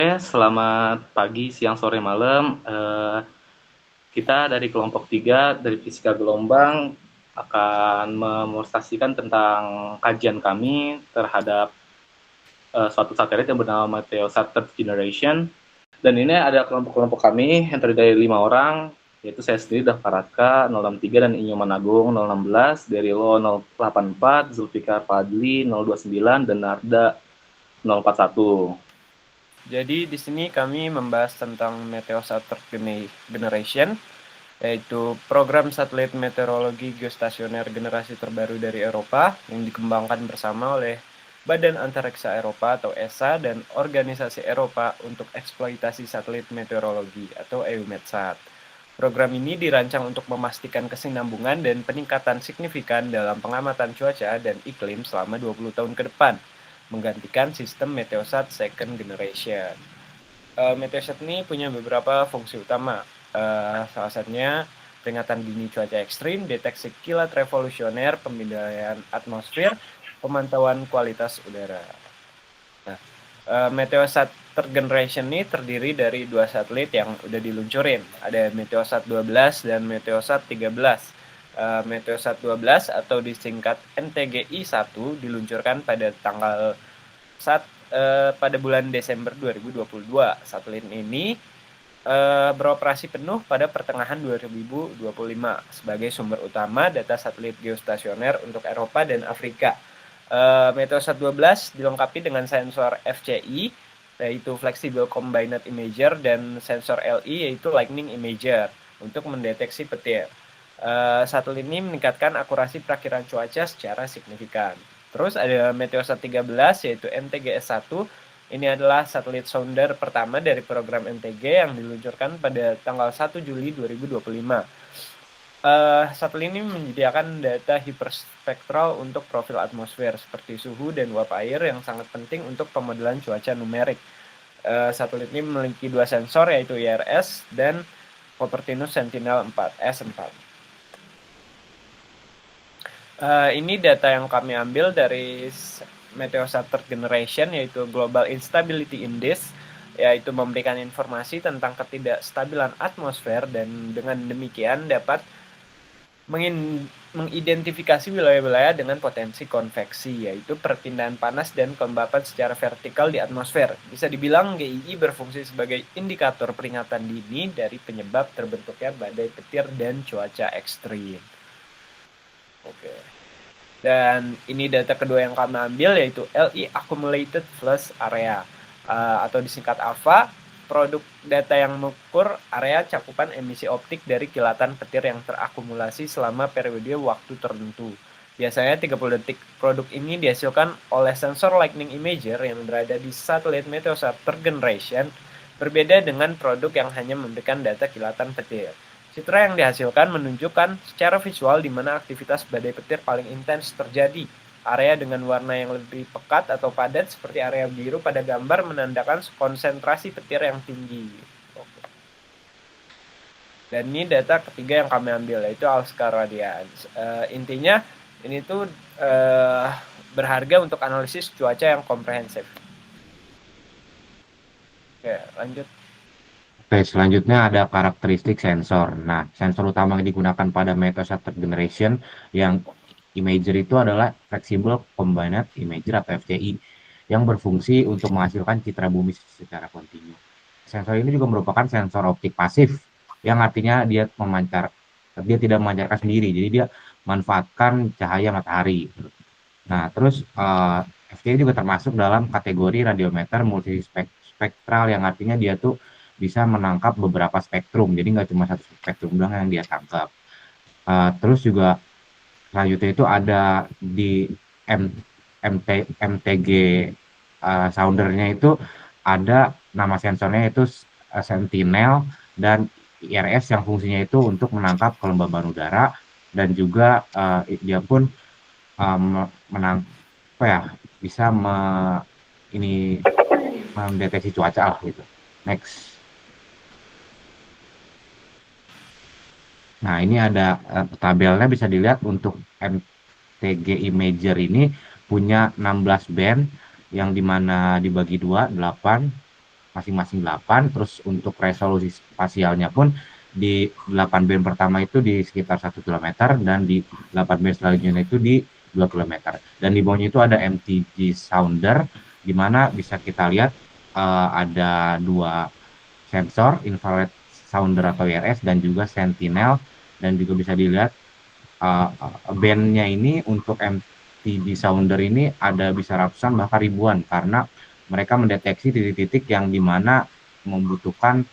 Selamat pagi, siang, sore, malam. Kita dari kelompok 3 dari Fisika Gelombang akan memonstrasikan tentang kajian kami terhadap suatu satelit yang bernama Meteosat Third Generation. Dan ini ada kelompok-kelompok kami yang terdiri dari 5 orang, yaitu saya sendiri, Dafaratka 063, dan Inyo Managung 016, Derilo 084, Zulfikar Fadli 029, dan Narda 041. Jadi di sini kami membahas tentang Meteosat Third Generation, yaitu program satelit meteorologi geostasioner generasi terbaru dari Eropa yang dikembangkan bersama oleh Badan Antariksa Eropa atau ESA dan Organisasi Eropa untuk Eksploitasi Satelit Meteorologi atau EUMETSAT. Program ini dirancang untuk memastikan kesinambungan dan peningkatan signifikan dalam pengamatan cuaca dan iklim selama 20 tahun ke depan, menggantikan sistem Meteosat Second Generation. Meteosat ini punya beberapa fungsi utama. Salah satunya peringatan dini cuaca ekstrim, deteksi kilat revolusioner, pemindaian atmosfer, pemantauan kualitas udara. Nah, Meteosat Third Generation ini terdiri dari 2 satelit yang udah diluncurin. Ada Meteosat 12 dan Meteosat 13. Meteosat 12 atau disingkat NTGI-1 diluncurkan pada tanggal pada bulan Desember 2022. Satelit ini beroperasi penuh pada pertengahan 2025 sebagai sumber utama data satelit geostasioner untuk Eropa dan Afrika. Meteosat 12 dilengkapi dengan sensor FCI, yaitu Flexible Combined Imager, dan sensor LI, yaitu Lightning Imager, untuk mendeteksi petir. Satelit ini meningkatkan akurasi perakiran cuaca secara signifikan. Terus ada Meteosat 13, yaitu NTGS-1. Ini adalah satelit sounder pertama dari program NTG yang diluncurkan pada tanggal 1 Juli 2025. Satelit ini menyediakan data hiperspektral untuk profil atmosfer seperti suhu dan uap air yang sangat penting untuk pemodelan cuaca numerik. Satelit ini memiliki 2 sensor, yaitu IRS dan Copernicus Sentinel-4 S4. Ini data yang kami ambil dari Meteosat Third Generation, yaitu Global Instability Index, yaitu memberikan informasi tentang ketidakstabilan atmosfer dan dengan demikian dapat mengidentifikasi wilayah-wilayah dengan potensi konveksi, yaitu perpindahan panas dan kelembapan secara vertikal di atmosfer. Bisa dibilang GII berfungsi sebagai indikator peringatan dini dari penyebab terbentuknya badai petir dan cuaca ekstrim. Oke. Dan ini data kedua yang kami ambil, yaitu LI Accumulated Flux Area atau disingkat ALPHA. Produk data yang mengukur area cakupan emisi optik dari kilatan petir yang terakumulasi selama periode waktu tertentu. Biasanya 30 detik. Produk ini dihasilkan oleh sensor Lightning Imager yang berada di satelit Meteosat Third Generation, berbeda dengan produk yang hanya memberikan data kilatan petir. Citra yang dihasilkan menunjukkan secara visual di mana aktivitas badai petir paling intens terjadi. Area dengan warna yang lebih pekat atau padat seperti area biru pada gambar menandakan konsentrasi petir yang tinggi. Oke. Dan ini data ketiga yang kami ambil, yaitu ALSCA Radiance. Intinya ini tuh berharga untuk analisis cuaca yang komprehensif. Oke, lanjut. Oke, selanjutnya ada karakteristik sensor. Nah, sensor utama yang digunakan pada Meteosat Third Generation yang imager itu adalah Flexible Combined Imager atau FCI yang berfungsi untuk menghasilkan citra bumi secara kontinu. Sensor ini juga merupakan sensor optik pasif yang artinya dia tidak memancarkan sendiri, jadi dia manfaatkan cahaya matahari. Nah, terus FCI juga termasuk dalam kategori radiometer multispektral yang artinya dia tuh bisa menangkap beberapa spektrum, jadi nggak cuma satu spektrum doang yang dia tangkap. Terus juga selanjutnya itu ada di MTG soundernya itu ada nama sensornya itu Sentinel dan IRS yang fungsinya itu untuk menangkap kelembaban udara dan juga dia pun bisa mendeteksi cuaca lah gitu. Next. Nah, ini ada tabelnya bisa dilihat untuk MTG Imager ini punya 16 band yang dimana dibagi 2, 8. masing-masing 8, terus untuk resolusi spasialnya pun di 8 band pertama itu di sekitar 1 km, dan di 8 band selanjutnya itu di 2 km, dan di bawahnya itu ada MTG sounder, di mana bisa kita lihat ada dua sensor infrared sounder atau IRS dan juga sentinel, dan juga bisa dilihat bandnya ini untuk MTG sounder ini ada bisa ratusan bahkan ribuan, karena mereka mendeteksi titik-titik yang dimana membutuhkan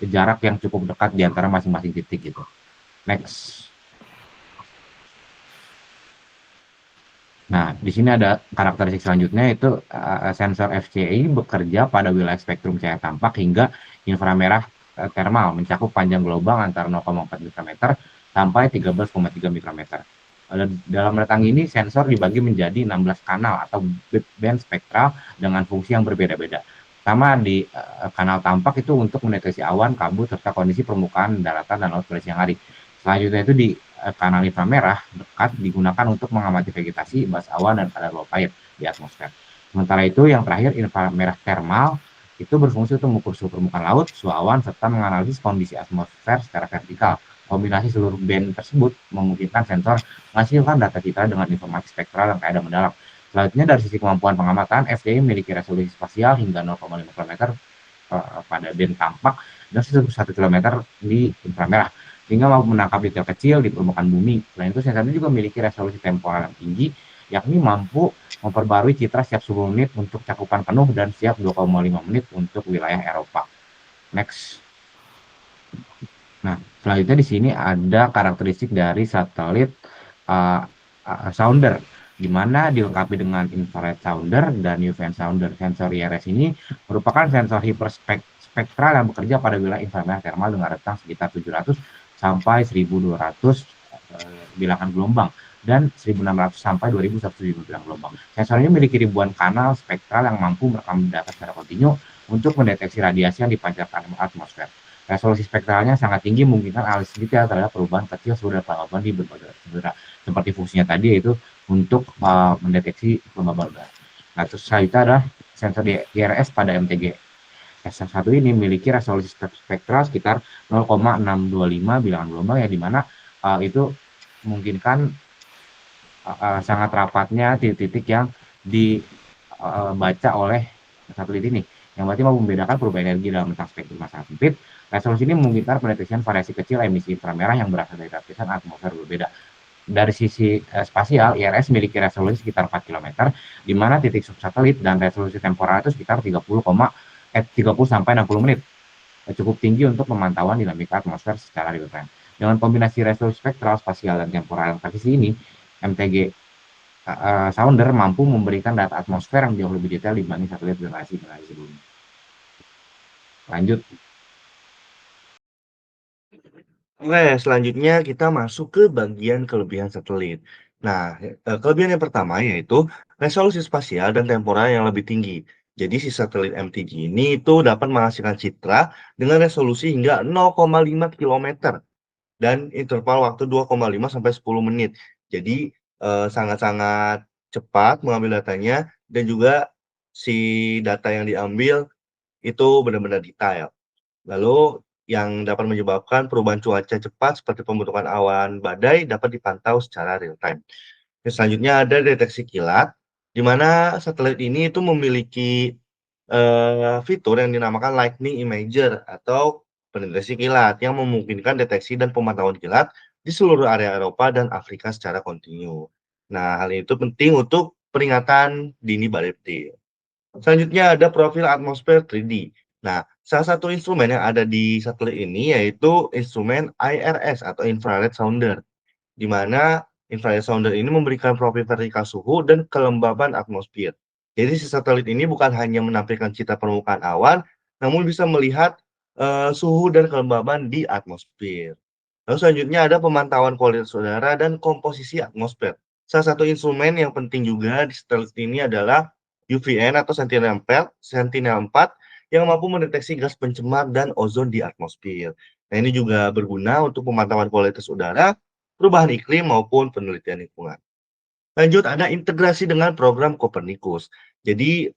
jarak yang cukup dekat di antara masing-masing titik gitu. Next. Nah, di sini ada karakteristik selanjutnya, itu sensor FCI bekerja pada wilayah spektrum cahaya tampak hingga inframerah thermal, mencakup panjang gelombang antara 0,4 mikrometer sampai 13,3 mikrometer. Dalam datang ini, sensor dibagi menjadi 16 kanal atau band spektral dengan fungsi yang berbeda-beda. Pertama, di kanal tampak itu untuk mendeteksi awan, kabut, serta kondisi permukaan daratan dan laut pada siang hari. Selanjutnya itu di kanal inframerah dekat digunakan untuk mengamati vegetasi, bas awan, dan kadar uap air di atmosfer. Sementara itu, yang terakhir inframerah thermal itu berfungsi untuk mengukur suhu permukaan laut, suhu awan, serta menganalisis kondisi atmosfer secara vertikal. Kombinasi seluruh band tersebut memungkinkan sensor menghasilkan data citra dengan informasi spektral yang kaya dan mendalam. Selanjutnya, dari sisi kemampuan pengamatan, FDI memiliki resolusi spasial hingga 0,5 km pada band tampak dan 1 km di inframerah, sehingga mampu menangkap detail kecil di permukaan bumi. Selain itu, sensor ini juga memiliki resolusi temporal yang tinggi, yakni mampu memperbarui citra setiap 10 menit untuk cakupan penuh dan setiap 2,5 menit untuk wilayah Eropa. Next. Nah, selanjutnya di sini ada karakteristik dari satelit sounder, di mana dilengkapi dengan infrared sounder dan UV sounder. Sensor IRS ini merupakan sensor hiperspektral yang bekerja pada wilayah inframerah thermal dengan rentang sekitar 700 sampai 1200 bilangan gelombang dan 1600 sampai 2170 bilangan gelombang. Sensor ini memiliki ribuan kanal spektral yang mampu merekam data secara kontinu untuk mendeteksi radiasi yang dipancarkan atmosfer. Resolusi spektralnya sangat tinggi, memungkinkan analis detail terhadap perubahan kecil suhu dan kelembaban di berbagai udara. Seperti fungsinya tadi, yaitu untuk mendeteksi kelembaban udara. Nah, terus selanjutnya adalah sensor IRS pada MTG. S1 ini memiliki resolusi spektral sekitar 0,625 bilangan gelombang, yang dimana itu memungkinkan sangat rapatnya titik-titik yang dibaca oleh satelit ini, yang berarti mampu membedakan perubahan energi dalam rentang spektrum yang sangat sempit. Resolusi ini memungkinkan pendeteksian variasi kecil emisi inframerah yang berasal dari lapisan atmosfer berbeda. Dari sisi spasial, IRS memiliki resolusi sekitar 4 km, di mana titik subsatelit dan resolusi temporal itu sekitar 30 sampai 60 menit. Cukup tinggi untuk pemantauan dinamika atmosfer secara real time. Dengan kombinasi resolusi spektral, spasial, dan temporal yang presisi ini, MTG sounder mampu memberikan data atmosfer yang jauh lebih detail dibanding satelit generasi sebelumnya. Lanjut. Oke, selanjutnya kita masuk ke bagian kelebihan satelit. Nah, kelebihan yang pertama yaitu resolusi spasial dan temporal yang lebih tinggi. Jadi si satelit MTG ini itu dapat menghasilkan citra dengan resolusi hingga 0,5 km dan interval waktu 2,5 sampai 10 menit. Jadi sangat-sangat cepat mengambil datanya, dan juga si data yang diambil itu benar-benar detail. Lalu yang dapat menyebabkan perubahan cuaca cepat seperti pembentukan awan badai dapat dipantau secara real time. Selanjutnya ada deteksi kilat, di mana satelit ini itu memiliki fitur yang dinamakan lightning imager atau pendeteksi kilat yang memungkinkan deteksi dan pemantauan kilat di seluruh area Eropa dan Afrika secara kontinu. Nah, hal itu penting untuk peringatan dini badai petir. Selanjutnya ada profil atmosfer 3D. Nah, salah satu instrumen yang ada di satelit ini yaitu instrumen IRS atau infrared sounder, di mana infrared sounder ini memberikan profil vertikal suhu dan kelembaban atmosfer. Jadi si satelit ini bukan hanya menampilkan citra permukaan awan, namun bisa melihat suhu dan kelembaban di atmosfer. Lalu selanjutnya ada pemantauan kualitas udara dan komposisi atmosfer. Salah satu instrumen yang penting juga di satelit ini adalah UVN atau Sentinel-4 yang mampu mendeteksi gas pencemar dan ozon di atmosfer. Nah, ini juga berguna untuk pemantauan kualitas udara, perubahan iklim, maupun penelitian lingkungan. Lanjut, ada integrasi dengan program Copernicus. Jadi,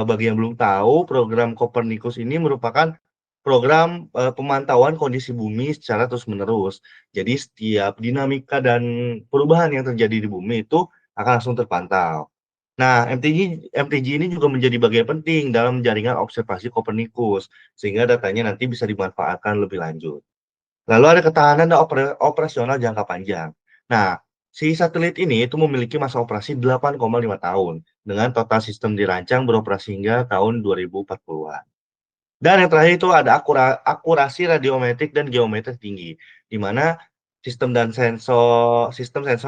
bagi yang belum tahu, program Copernicus ini merupakan program pemantauan kondisi bumi secara terus-menerus. Jadi setiap dinamika dan perubahan yang terjadi di bumi itu akan langsung terpantau. Nah, MTG ini juga menjadi bagian penting dalam jaringan observasi Copernicus, sehingga datanya nanti bisa dimanfaatkan lebih lanjut. Lalu ada ketahanan dan operasional jangka panjang. Nah, si satelit ini itu memiliki masa operasi 8,5 tahun, dengan total sistem dirancang beroperasi hingga tahun 2040-an. Dan yang terakhir itu ada akurasi radiometrik dan geometrik tinggi, di mana sistem sensor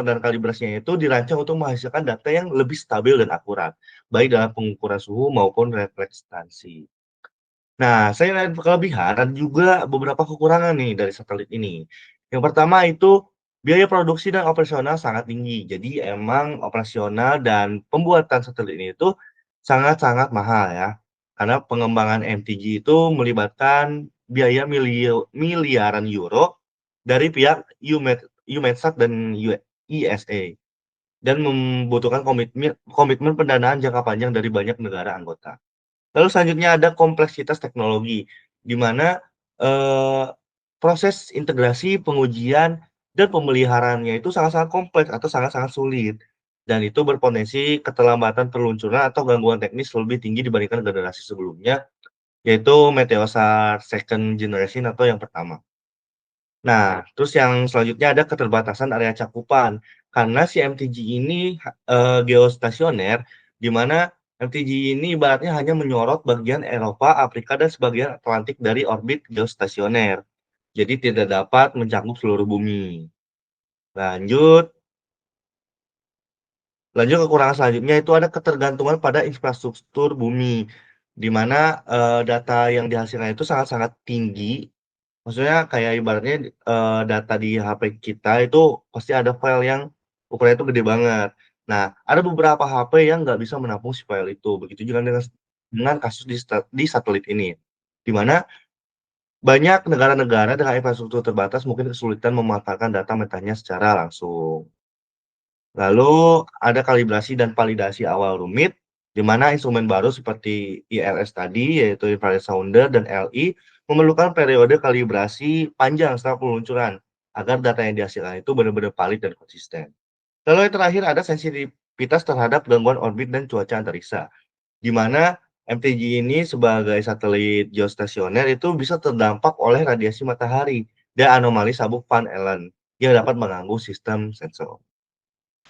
dan kalibrasinya itu dirancang untuk menghasilkan data yang lebih stabil dan akurat, baik dalam pengukuran suhu maupun refleksivity. Nah, saya lihat kelebihan dan juga beberapa kekurangan nih dari satelit ini. Yang pertama itu biaya produksi dan operasional sangat tinggi. Jadi emang operasional dan pembuatan satelit ini itu sangat-sangat mahal ya. Karena pengembangan MTG itu melibatkan biaya miliaran euro dari pihak EUMETSAT dan ESA dan membutuhkan komitmen pendanaan jangka panjang dari banyak negara anggota. Lalu selanjutnya ada kompleksitas teknologi, di mana proses integrasi, pengujian, dan pemeliharaannya itu sangat-sangat kompleks atau sangat-sangat sulit. Dan itu berpotensi keterlambatan peluncuran atau gangguan teknis lebih tinggi dibandingkan generasi sebelumnya, yaitu Meteosat second generation atau yang pertama. Nah, terus yang selanjutnya ada keterbatasan area cakupan. Karena si MTG ini geostasioner, di mana MTG ini ibaratnya hanya menyorot bagian Eropa, Afrika, dan sebagian Atlantik dari orbit geostasioner. Jadi tidak dapat mencakup seluruh bumi. Lanjut kekurangan selanjutnya itu ada ketergantungan pada infrastruktur bumi, di mana data yang dihasilkan itu sangat-sangat tinggi. Maksudnya kayak ibaratnya data di HP kita itu pasti ada file yang ukurannya itu gede banget. Nah, ada beberapa HP yang nggak bisa menampung si file itu. Begitu juga dengan kasus di satelit ini, di mana banyak negara-negara dengan infrastruktur terbatas mungkin kesulitan memanfaatkan data mentahnya secara langsung. Lalu ada kalibrasi dan validasi awal rumit, di mana instrumen baru seperti IRS tadi, yaitu infrared sounder dan LI, memerlukan periode kalibrasi panjang setelah peluncuran, agar data yang dihasilkan itu benar-benar valid dan konsisten. Lalu yang terakhir ada sensitivitas terhadap gangguan orbit dan cuaca antariksa, di mana MTG ini sebagai satelit geostasioner itu bisa terdampak oleh radiasi matahari dan anomali sabuk Van Allen yang dapat mengganggu sistem sensor.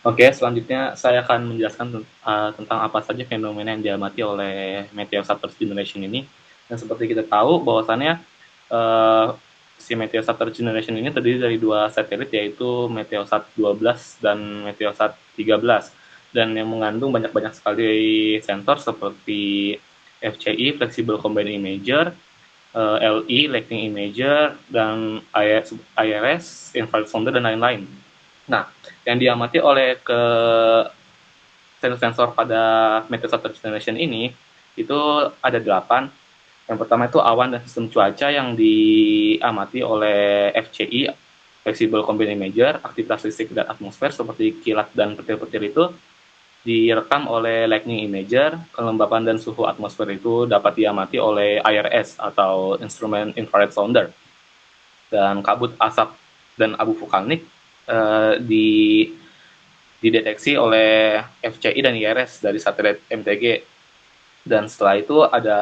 Oke, selanjutnya saya akan menjelaskan tentang apa saja fenomena yang diamati oleh Meteosat Third Generation ini. Dan seperti kita tahu bahwasannya si Meteosat Third Generation ini terdiri dari dua satelit, yaitu Meteosat 12 dan Meteosat 13. Dan yang mengandung banyak-banyak sekali sensor seperti FCI, Flexible Combined Imager, LI, Lightning Imager, dan IRS, Infrared Sounder, dan lain-lain. Nah, yang diamati oleh sensor pada Meteosat Third Generation ini itu ada 8. Yang pertama itu awan dan sistem cuaca yang diamati oleh FCI, Flexible Combined Imager. Aktivitas listrik dan atmosfer seperti kilat dan petir-petir itu direkam oleh Lightning Imager. Kelembapan dan suhu atmosfer itu dapat diamati oleh IRS atau Instrument Infrared Sounder. Dan kabut asap dan abu vulkanik dideteksi oleh FCI dan IRS dari satelit MTG. Dan setelah itu ada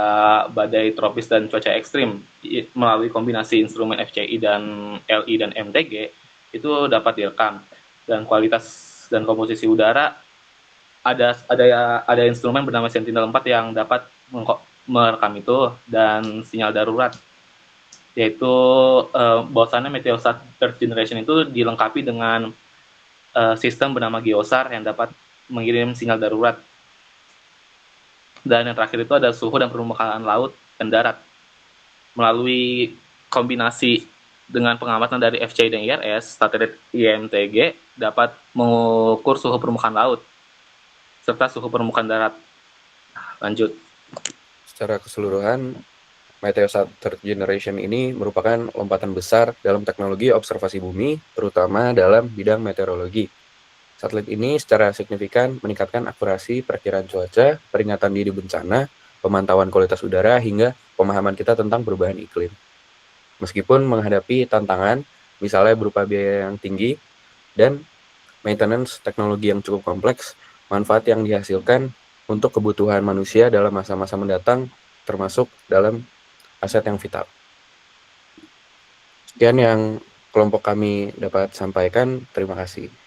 badai tropis dan cuaca ekstrim. Melalui kombinasi instrumen FCI dan LI dan MTG itu dapat direkam. Dan kualitas dan komposisi udara ada instrumen bernama Sentinel-4 yang dapat merekam itu, dan sinyal darurat, yaitu bahwasannya Meteosat Third Generation itu dilengkapi dengan sistem bernama Geosar yang dapat mengirim sinyal darurat. Dan yang terakhir itu ada suhu dan permukaan laut dan darat. Melalui kombinasi dengan pengamatan dari FCI dan IRS, satelit IMTG dapat mengukur suhu permukaan laut serta suhu permukaan darat. Lanjut. Secara keseluruhan, Meteosat Third Generation ini merupakan lompatan besar dalam teknologi observasi bumi, terutama dalam bidang meteorologi. Satelit ini secara signifikan meningkatkan akurasi perkiraan cuaca, peringatan dini bencana, pemantauan kualitas udara, hingga pemahaman kita tentang perubahan iklim. Meskipun menghadapi tantangan, misalnya berupa biaya yang tinggi dan maintenance teknologi yang cukup kompleks, manfaat yang dihasilkan untuk kebutuhan manusia dalam masa-masa mendatang termasuk dalam aset yang vital. Sekian yang kelompok kami dapat sampaikan. Terima kasih.